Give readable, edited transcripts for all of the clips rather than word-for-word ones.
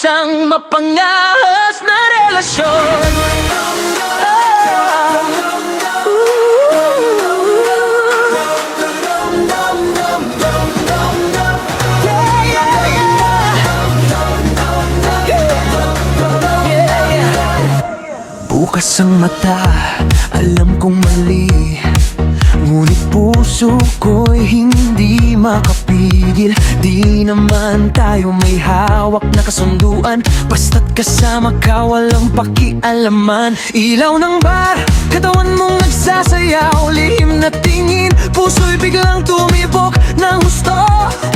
isang mapangahas na relasyon. Bukas ang mata, alam kong mali, ngunit puso ko'y hindi makapigil. Di naman tayo may hawak na kasunduan, basta't kasama ka walang pakialaman. Ilaw ng bar, katawan mong nagsasayaw, lihim na tingin, puso'y biglang tumibok ng gusto.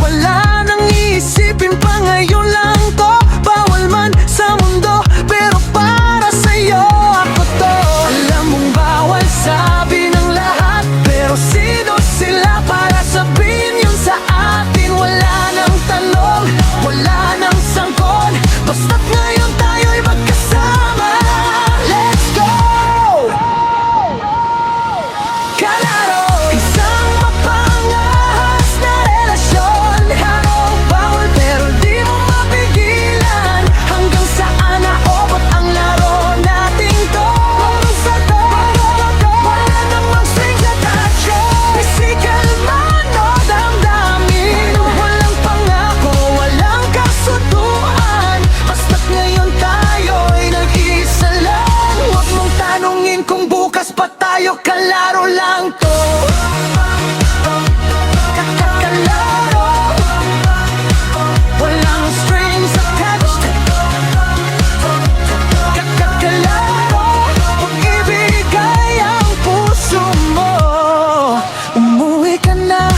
Wala nang iisipin pa, ngayon lang to. Bawal man sa mundo, pero para sa'yo ako to. Alam mong bawal sabi ng lahat, pero sino sila para sabihin yun sa atin? Wala nang tanong, wala nang sangkot, basta't ngayon tayo'y magkasama. Let's go! Kalaro, isang mapangahas na relasyon. Harong bawal pero di mo mapigilan, hanggang saan naobot ang laro nating to. Wala namang strings attached, physical man o damdamin. Walang pangako, walang kasunduan, basta't ngayon tayo'y nag-iisa lang. Huwag mong tanungin kung bukas pa tayo, kalaro lang to. Kalaro, walang strings attached. Kalaro, pag-ibigay ang puso mo. Umuwi ka na,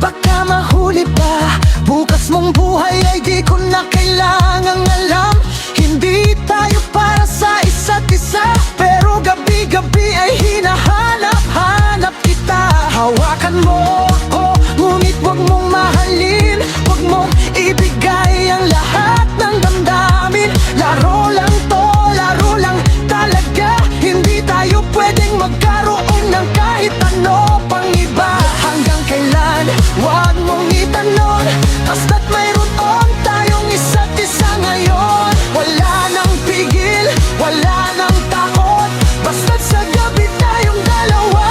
baka mahuli pa. Bukas mong buhay ay di ko na kailangang alam. Hindi tayo para sa isa't isa, pero gabi-gabi ay hinahanap-hanap kita. Hawakan mo ako, ngunit wag mong mahalin, wag mong ibigay ang lahat ng damdamin. Laro lang to, laro lang talaga, hindi tayo pwedeng magkaroon ng kahit ano pang iba. Hanggang kailan, wag mong itanong, basta't mayroon tayong isa't isa ngayon. Wala nang pigil, wala nang takot, basta't sa gabi tayong dalawa.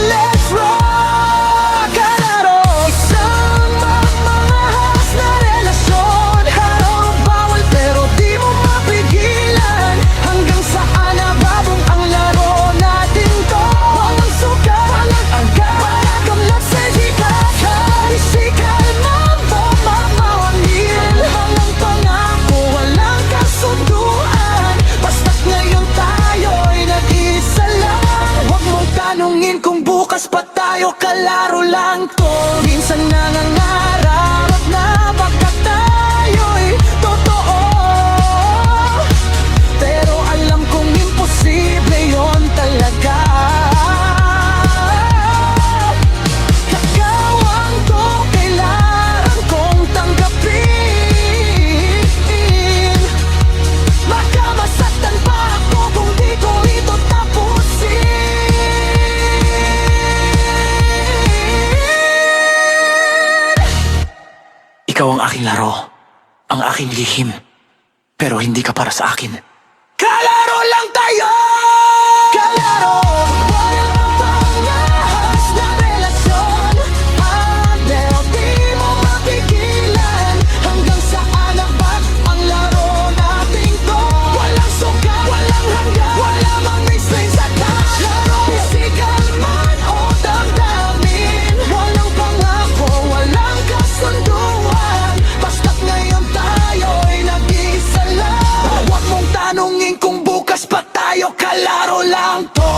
Let's rock! Kalaro, isang mapangahas na relasyon. Harong bawal pero di mo mapigilan, hanggang saan nababong ang laro natin to. Walang suka, walang angka, walang kamlat sa hikat. Physical man to mamawangil, walang pangako, walang kasunduan, basta't ngayon tayo'y nag-isa lang. Huwag mong tanungin kung bukas pa tayo, kalaro lang to. Minsan nangangarap na baka tayo'y totoo, pero alam kong imposible yon talaga. Kagawang to kailangan kong tanggapin. Baka masaktan pa ako kung di ko ito tapusin. Ikaw ang aking laro, ang aking lihim, pero hindi ka para sa akin. Kalaro lang tayo! Kalaro! Walang pangahas na relasyon, pero di mo mapigilan, hanggang saan nabag ang laro nating to. Walang suka, walang hanggan, wala mang may strings attached. Laro, physical man o damdamin, walang pangako, walang kasunduan, basta't ngayon tayo'y nag-iisa lang. Huwag mong tanungin kung bukas pa tayo, kalaro lang to.